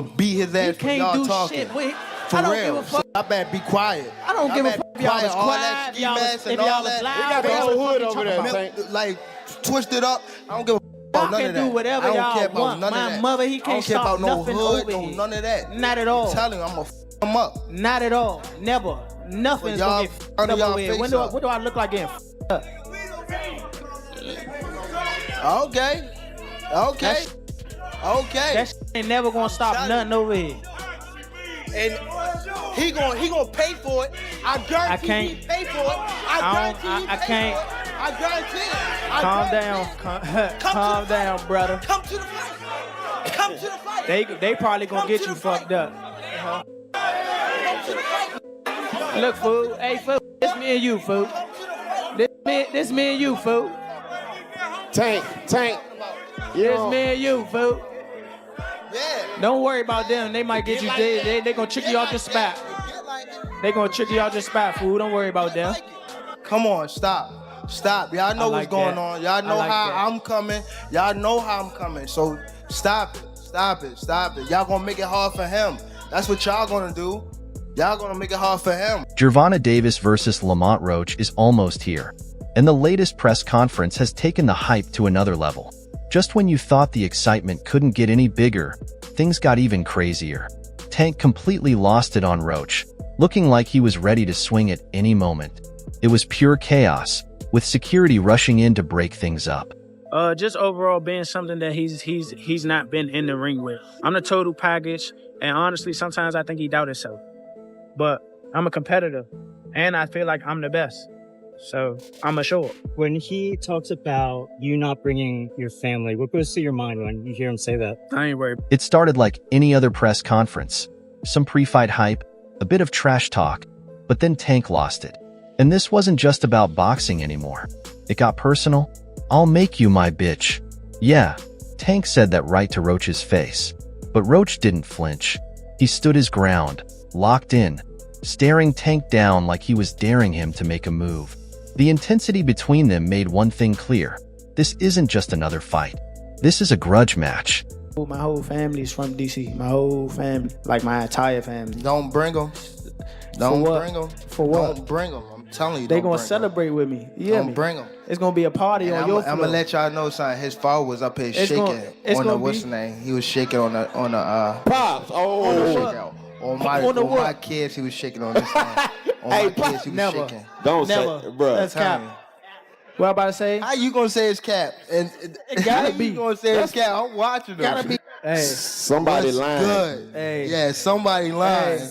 beat his ass for y'all do talking. shit. Wait, For I don't real. give a fuck. So I better be quiet. I don't give a fuck if y'all was all quiet, that ski y'all was- mask if and all y'all was that. loud. We got the What whole the hood fuck over you there, talking Tank. Like, twisted up. I don't give a fuck Y'all about none can of that. do whatever I don't y'all care about want. none of My that. mother, he I can't don't care stop about no nothing hood, over no here. none of that. Not at all. I'm telling you, I'm gonna him up. Not at all. Never. Nothing's Well, gonna y'all get f***ed under up y'all over here. face When do up. I look like getting f***ed up? Okay. Okay. Okay. That shit ain't never gonna stop nothing over here. And he gonna pay for it. I guarantee can't. he pay for it. I can't. guarantee it. I Calm guarantee down. it. Calm down, brother. Come to the fight. Come to the fight. They probably gonna Come get to you the fucked up. Come to the fight. Look, fool. Hey, fool. This me and you, fool. This me and you, fool. Tank. This me and you, fool. Yeah. Don't worry about them. They might get you. They gonna trick you off the spot. They gonna trick you off the spot, fool. Don't worry about them. Come on, stop. Y'all know what's going on. Y'all know how I'm coming. Y'all know how I'm coming. So stop it. Y'all gonna make it hard for him. That's what y'all gonna do. Y'all gonna make it hard for him. Gervonta Davis versus Lamont Roach is almost here, and the latest press conference has taken the hype to another level. Just when you thought the excitement couldn't get any bigger, things got even crazier. Tank completely lost it on Roach, looking like he was ready to swing at any moment. It was pure chaos, with security rushing in to break things up. Just overall being something that he's not been in the ring with. I'm the total package, and honestly, sometimes I think he doubts himself. But I'm a competitor, and I feel like I'm the best. So I'm assured. When he talks about you not bringing your family, what goes through your mind when you hear him say that? I ain't worried. It started like any other press conference. Some pre-fight hype, a bit of trash talk, but then Tank lost it. And this wasn't just about boxing anymore. It got personal. I'll make you my bitch. Yeah, Tank said that right to Roach's face. But Roach didn't flinch. He stood his ground, locked in, staring Tank down like he was daring him to make a move. The intensity between them made one thing clear. This isn't just another fight. This is a grudge match. My whole family's from DC. My whole family, like my entire family. Don't bring them. Don't bring them. For what? Don't bring them. I'm telling you. They don't gonna bring 'em. celebrate with me. You hear me? Don't bring them. It's gonna be a party on your floor. I'm gonna let y'all know something. His father was up here shaking it's on the gonna what's be- the name? He was shaking on the Pops. on my kids. He was shaking on this thing. On my kids, he was Never. shaking. Don't Never. say, bro. That's cap. What I about to say? How you gonna say it's cap? And It gotta how be. you gonna say it's cap? I'm watching them. Gotta be. Hey. Somebody What's lying. good? Hey. Yeah, somebody lying. Hey.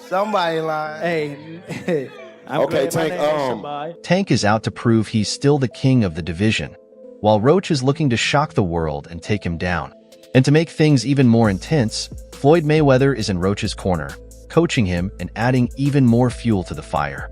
Somebody lying. Hey. I'm Okay, glad my Tank, name is somebody. Tank is out to prove he's still the king of the division, while Roach is looking to shock the world and take him down. And to make things even more intense, Floyd Mayweather is in Roach's corner, coaching him and adding even more fuel to the fire.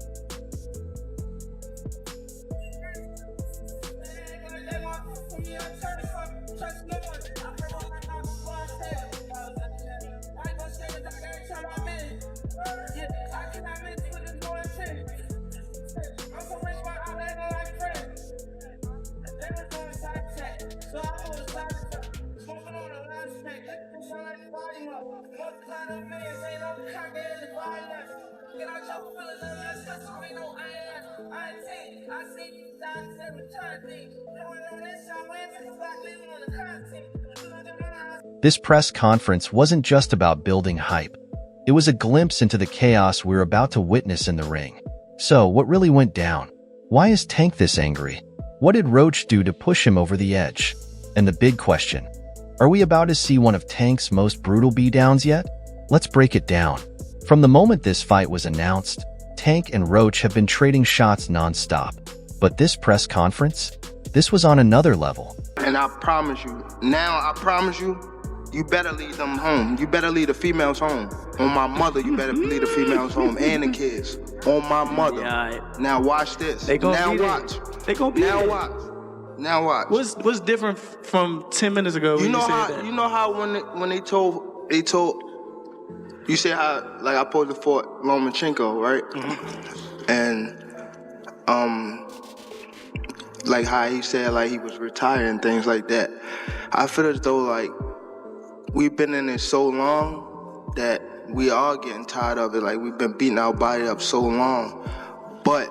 This press conference wasn't just about building hype. It was a glimpse into the chaos we're about to witness in the ring. So, what really went down? Why is Tank this angry? What did Roach do to push him over the edge? And the big question, are we about to see one of Tank's most brutal beatdowns yet? Let's break it down. From the moment this fight was announced, Tank and Roach have been trading shots non-stop. But this press conference? This was on another level. And I promise you, you better lead them home. You better lead the females home. On my mother, you better lead the females home and the kids. On my mother. Yeah, Now watch this. They gonna now be there. watch. They gonna be Now there. watch. Now watch. What's different from 10 minutes ago when you said that? You know how when they told you say how like I posed for Lomachenko, right? Mm-hmm. And like how he said like he was retired and things like that. I feel as though like we've been in it so long that we are getting tired of it. Like, we've been beating our body up so long. But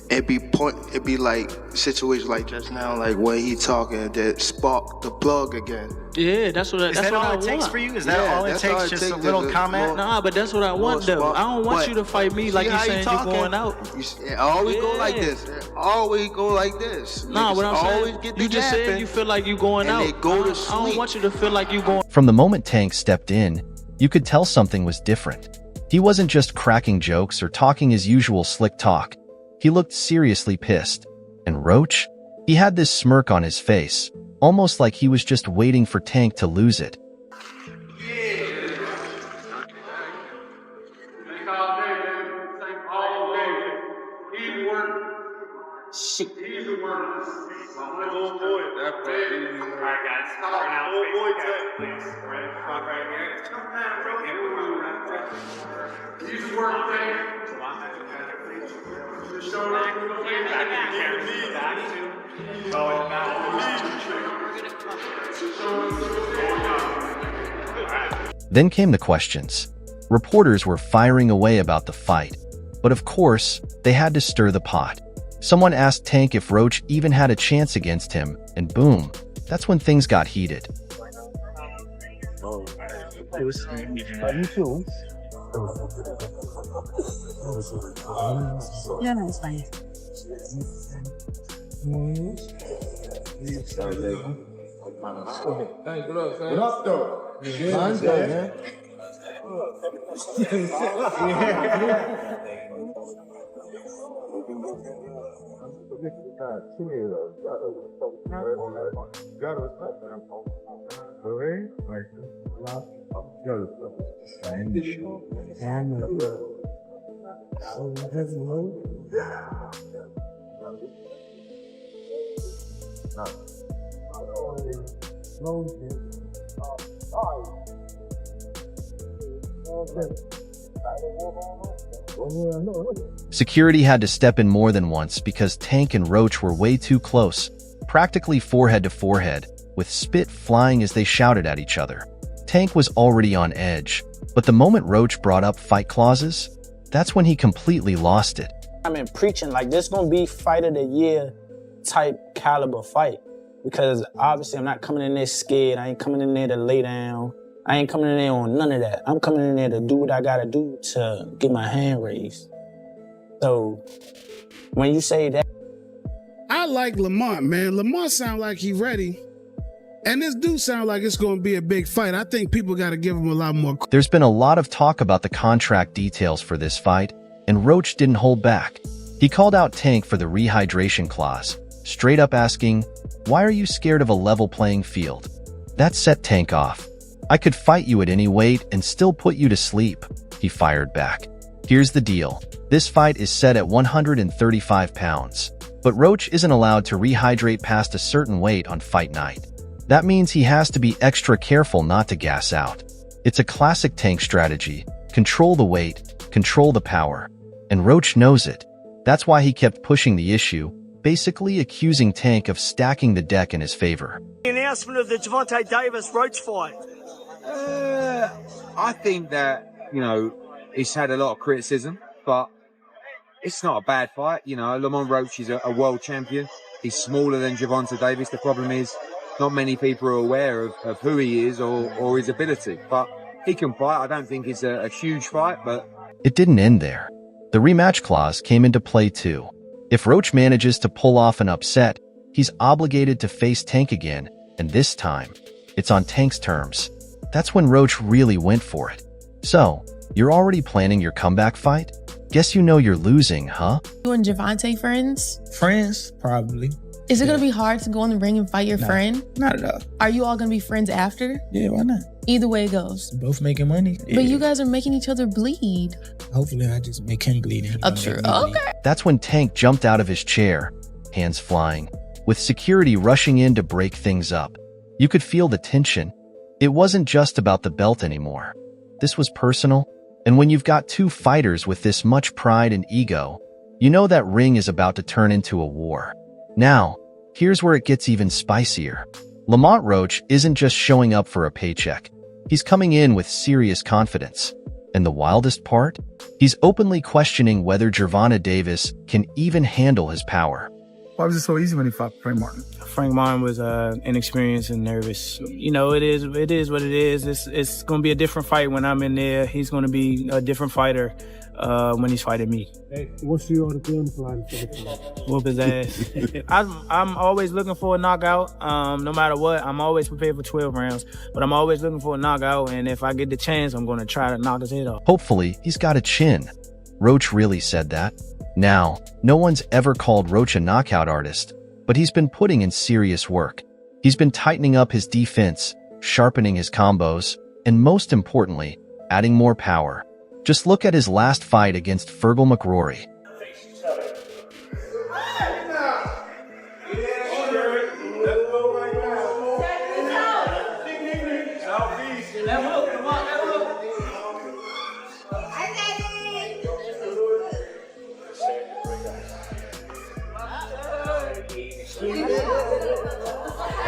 it be like situations like just now, like when he talking, that spark the plug again. Yeah, that's what I want. Is that all it takes for you? Is that all it takes? Just a little comment? Nah, but that's what I want, though. I don't want you to fight me like you saying you're going out. It always go like this. It always go like this. Nah, what I'm saying, you just said you feel like you going out. They go to sleep. I don't want you to feel like you going. From the moment Tank stepped in, you could tell something was different. He wasn't just cracking jokes or talking his usual slick talk. He looked seriously pissed. And Roach? He had this smirk on his face, almost like he was just waiting for Tank to lose it. Then came the questions. Reporters were firing away about the fight, but of course, they had to stir the pot. Someone asked Tank if Roach even had a chance against him, and boom, that's when things got heated. Yeah, that's fine. What up, though? Mine's good, man. Security had to step in more than once because Tank and Roach were way too close, practically forehead to forehead, with spit flying as they shouted at each other. Tank was already on edge, but the moment Roach brought up fight clauses, that's when he completely lost it. I've been preaching like this gonna be fight of the year type caliber fight, because obviously I'm not coming in there scared. I ain't coming in there to lay down. I ain't coming in there on none of that. I'm coming in there to do what I gotta do to get my hand raised. So when you say that, I like Lamont, man. Lamont sound like he ready. And this do sound like it's going to be a big fight. I think people got to give him a lot more. There's been a lot of talk about the contract details for this fight, and Roach didn't hold back. He called out Tank for the rehydration clause, straight up asking, "Why are you scared of a level playing field?" That set Tank off. "I could fight you at any weight and still put you to sleep," he fired back. Here's the deal. This fight is set at 135 pounds, but Roach isn't allowed to rehydrate past a certain weight on fight night. That means he has to be extra careful not to gas out. It's a classic Tank strategy. Control the weight, control the power. And Roach knows it. That's why he kept pushing the issue, basically accusing Tank of stacking the deck in his favor. The announcement of the Gervonta Davis Roach fight. I think that, it's had a lot of criticism, but it's not a bad fight. Lamont Roach is a world champion. He's smaller than Gervonta Davis. The problem is not many people are aware of who he is or his ability. But he can fight. I don't think it's a huge fight, but... It didn't end there. The rematch clause came into play too. If Roach manages to pull off an upset, he's obligated to face Tank again, and this time, it's on Tank's terms. That's when Roach really went for it. So, you're already planning your comeback fight? Guess you know you're losing, huh? You and Gervonta friends? Friends? Probably. Is it going to be hard to go in the ring and fight your friend? Not at all. Are you all going to be friends after? Yeah, why not? Either way it goes. Both making money. But you guys are making each other bleed. Hopefully I just make him bleed. Oh, true. Okay. That's when Tank jumped out of his chair, hands flying, with security rushing in to break things up. You could feel the tension. It wasn't just about the belt anymore. This was personal, and when you've got two fighters with this much pride and ego, you know that ring is about to turn into a war. Now, here's where it gets even spicier. Lamont Roach isn't just showing up for a paycheck. He's coming in with serious confidence. And the wildest part? He's openly questioning whether Gervonta Davis can even handle his power. Why was it so easy when he fought Frank Martin? Frank Martin was inexperienced and nervous. You know, it is what it is. It's going to be a different fight when I'm in there. He's going to be a different fighter when he's fighting me. Hey, what's your game plan for the fight? Whoop his ass. I'm always looking for a knockout. No matter what, I'm always prepared for 12 rounds. But I'm always looking for a knockout, and if I get the chance, I'm going to try to knock his head off. Hopefully, he's got a chin. Roach really said that. Now, no one's ever called Roach a knockout artist, but he's been putting in serious work. He's been tightening up his defense, sharpening his combos, and most importantly, adding more power. Just look at his last fight against Fergal McRory.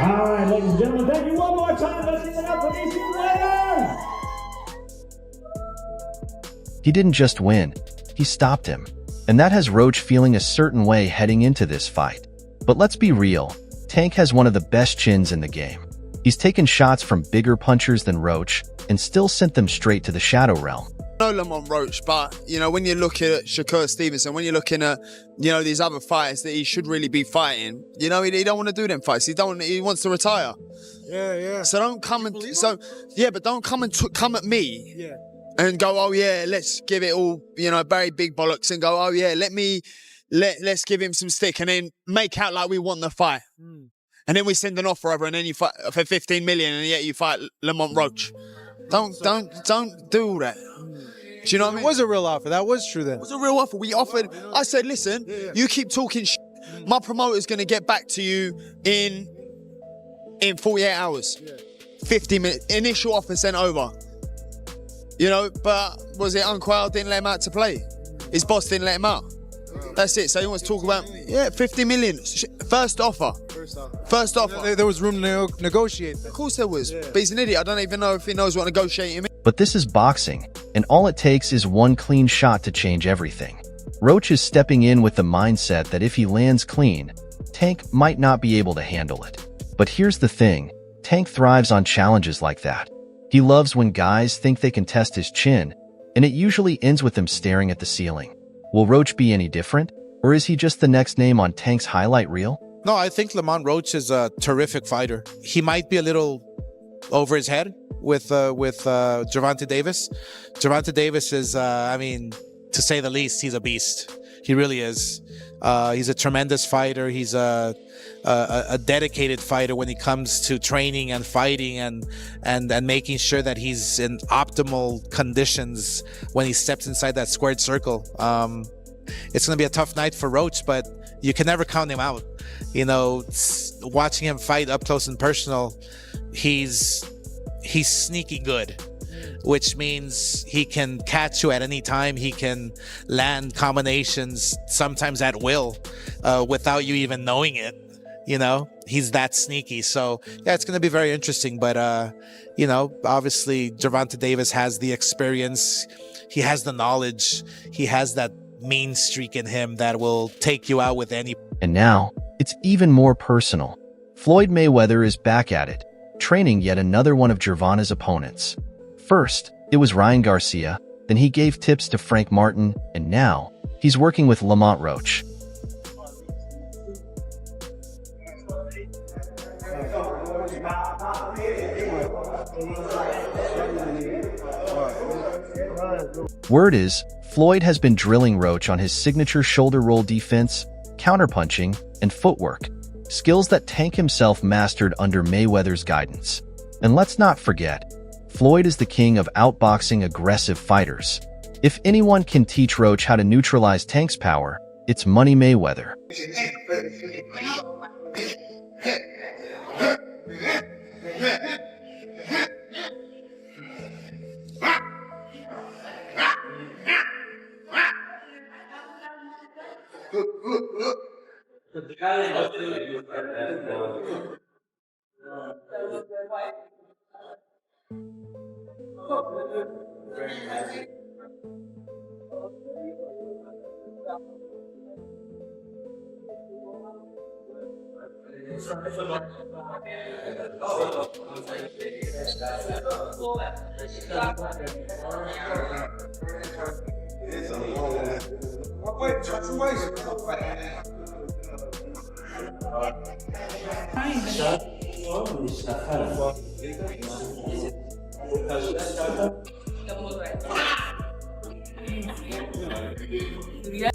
All right, ladies and gentlemen, thank you one more time. Let's give it up for these two winners. He didn't just win, he stopped him. And that has Roach feeling a certain way heading into this fight. But let's be real, Tank has one of the best chins in the game. He's taken shots from bigger punchers than Roach and still sent them straight to the Shadow Realm. I know Lamont Roach, but, you know, when you look at Shakur Stevenson, when you're looking at, you know, these other fighters that he should really be fighting, you know, he don't want to do them fights. He wants to retire. Yeah. So don't come and, but don't come at me. Yeah. And go, oh yeah, let's give it all, you know, very big bollocks and go, oh yeah, let's give him some stick and then make out like we want the fight. And then we send an offer over and then you fight for 15 million and yet you fight Lamont Roach. Don't do all that. Do you know what I mean? It was a real offer. That was true then. It was a real offer. We offered, I said, listen, you keep talking shit. My promoter's going to get back to you in 48 hours. 50 minutes. Initial offer sent over. You know, but was it Unquell didn't let him out to play? His boss didn't let him out. That's it. So he wants to talk about, 50 million. First offer. First offer. There was room to negotiate. Of course there was. But he's an idiot. I don't even know if he knows what negotiating means. But this is boxing, and all it takes is one clean shot to change everything. Roach is stepping in with the mindset that if he lands clean, Tank might not be able to handle it. But here's the thing, Tank thrives on challenges like that. He loves when guys think they can test his chin, and it usually ends with them staring at the ceiling. Will Roach be any different, or is he just the next name on Tank's highlight reel? No, I think Lamont Roach is a terrific fighter. He might be a little over his head with Gervonta Davis. Gervonta Davis is, to say the least, he's a beast. He really is. He's a tremendous fighter. He's a dedicated fighter when it comes to training and fighting and making sure that he's in optimal conditions when he steps inside that squared circle. It's going to be a tough night for Roach, but you can never count him out. You know, watching him fight up close and personal, he's sneaky good, which means he can catch you at any time. He can land combinations, sometimes at will, without you even knowing it. You know, he's that sneaky. So, yeah, it's going to be very interesting. But, obviously, Gervonta Davis has the experience. He has the knowledge. He has that mean streak in him that will take you out with any. And now, it's even more personal. Floyd Mayweather is back at it, training yet another one of Gervonta's opponents. First, it was Ryan Garcia, then he gave tips to Frank Martin, and now, he's working with Lamont Roach. Word is, Floyd has been drilling Roach on his signature shoulder roll defense, counterpunching, and footwork, skills that Tank himself mastered under Mayweather's guidance. And let's not forget, Floyd is the king of outboxing aggressive fighters. If anyone can teach Roach how to neutralize Tank's power, it's Money Mayweather.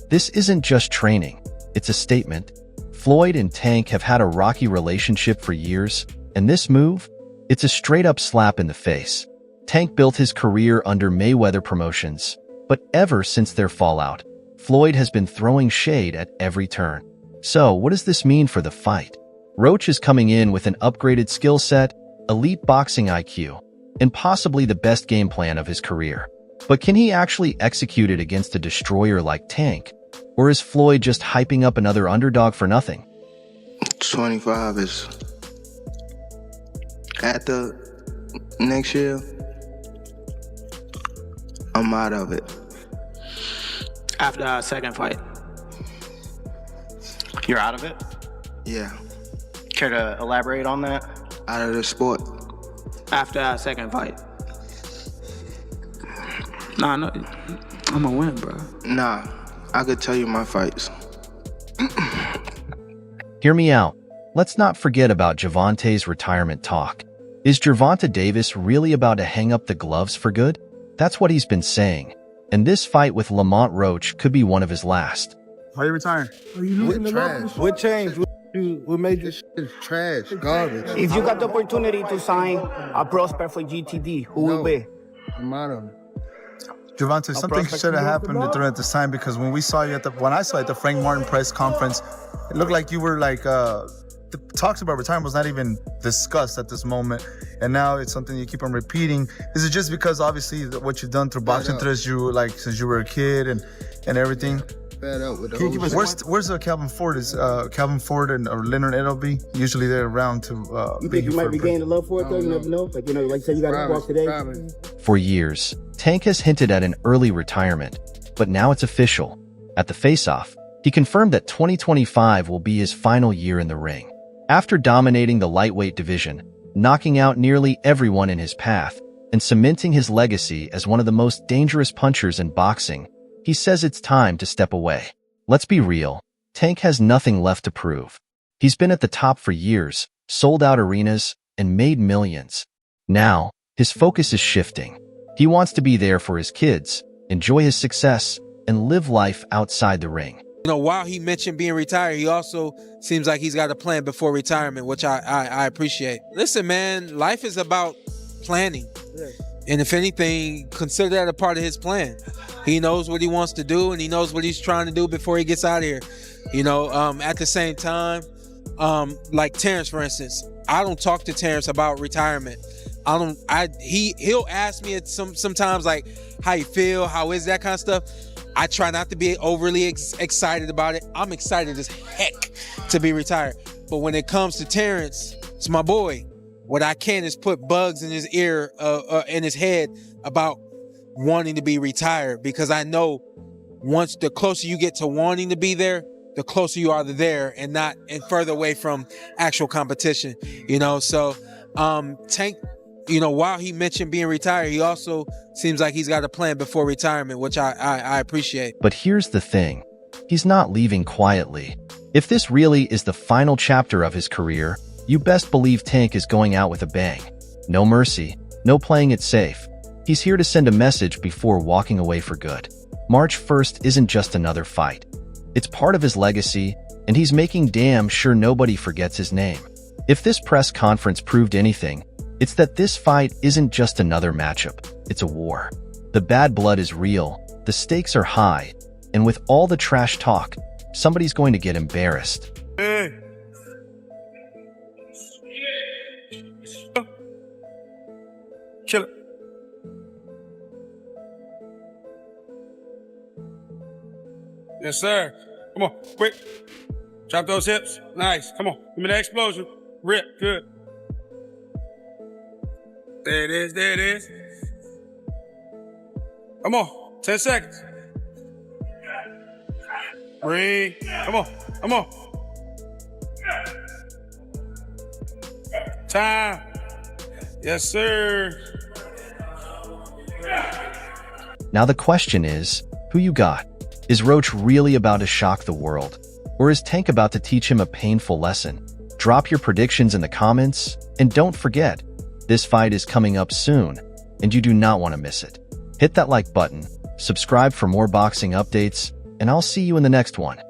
This isn't just training, it's a statement. Floyd and Tank have had a rocky relationship for years, and this move? It's a straight-up slap in the face. Tank built his career under Mayweather Promotions, but ever since their fallout, Floyd has been throwing shade at every turn. So, what does this mean for the fight? Roach is coming in with an upgraded skill set, elite boxing IQ, and possibly the best game plan of his career. But can he actually execute it against a destroyer like Tank? Or is Floyd just hyping up another underdog for nothing? 25 is at the next year. I'm out of it. After our second fight. You're out of it? Yeah. Care to elaborate on that? Out of the sport. After our second fight. Nah, no, I'm gonna win, bro. Nah, I could tell you my fights. Hear me out. Let's not forget about Gervonta's retirement talk. Is Gervonta Davis really about to hang up the gloves for good? That's what he's been saying. And this fight with Lamont Roach could be one of his last. Why are you retiring? Are you losing the trash? What changed? What made this shit trash? Garbage. If you got the opportunity to sign a prospect for GTD, who will be? I'm out of it. Gervonta, something should have happened during this time because when I saw you at the Frank Martin press conference, it looked like you were like the talks about retirement was not even discussed at this moment, and now it's something you keep on repeating. Is it just because obviously what you've done through boxing since you were a kid and everything? Where's Calvin Ford? Is Calvin Ford or Leonard Edelby usually they're around to? You think you might be gaining love for it though? You never know. Like like say you got to walk today. For years, Tank has hinted at an early retirement, but now it's official. At the face-off, he confirmed that 2025 will be his final year in the ring. After dominating the lightweight division, knocking out nearly everyone in his path, and cementing his legacy as one of the most dangerous punchers in boxing, he says it's time to step away. Let's be real, Tank has nothing left to prove. He's been at the top for years, sold out arenas, and made millions. Now, his focus is shifting. He wants to be there for his kids, enjoy his success, and live life outside the ring. You know, while he mentioned being retired, he also seems like he's got a plan before retirement, which I appreciate. Listen, man, life is about planning. Yeah. And if anything, consider that a part of his plan. He knows what he wants to do, and he knows what he's trying to do before he gets out of here. You know, at the same time, like Terrence, for instance, I don't talk to Terrence about retirement. He'll ask me sometimes like how you feel, how is that kind of stuff. I try not to be overly excited about it. I'm excited as heck to be retired. But when it comes to Terrence, it's my boy. What I can is put bugs in his ear, in his head about wanting to be retired, because I know once the closer you get to wanting to be there, the closer you are to there and further away from actual competition, you know? So, Tank, you know, while he mentioned being retired, he also seems like he's got a plan before retirement, which I appreciate. But here's the thing. He's not leaving quietly. If this really is the final chapter of his career, you best believe Tank is going out with a bang. No mercy, no playing it safe. He's here to send a message before walking away for good. March 1st isn't just another fight. It's part of his legacy, and he's making damn sure nobody forgets his name. If this press conference proved anything, it's that this fight isn't just another matchup, it's a war. The bad blood is real, the stakes are high, and with all the trash talk, somebody's going to get embarrassed. Hey. Chill it. Yes, sir. Come on, quick. Drop those hips. Nice. Come on. Give me that explosion. Rip. Good. There it is, there it is. Come on, 10 seconds. Breathe. Come on, come on. Time. Yes, sir. Now the question is, who you got? Is Roach really about to shock the world? Or is Tank about to teach him a painful lesson? Drop your predictions in the comments, and don't forget, this fight is coming up soon, and you do not want to miss it. Hit that like button, subscribe for more boxing updates, and I'll see you in the next one.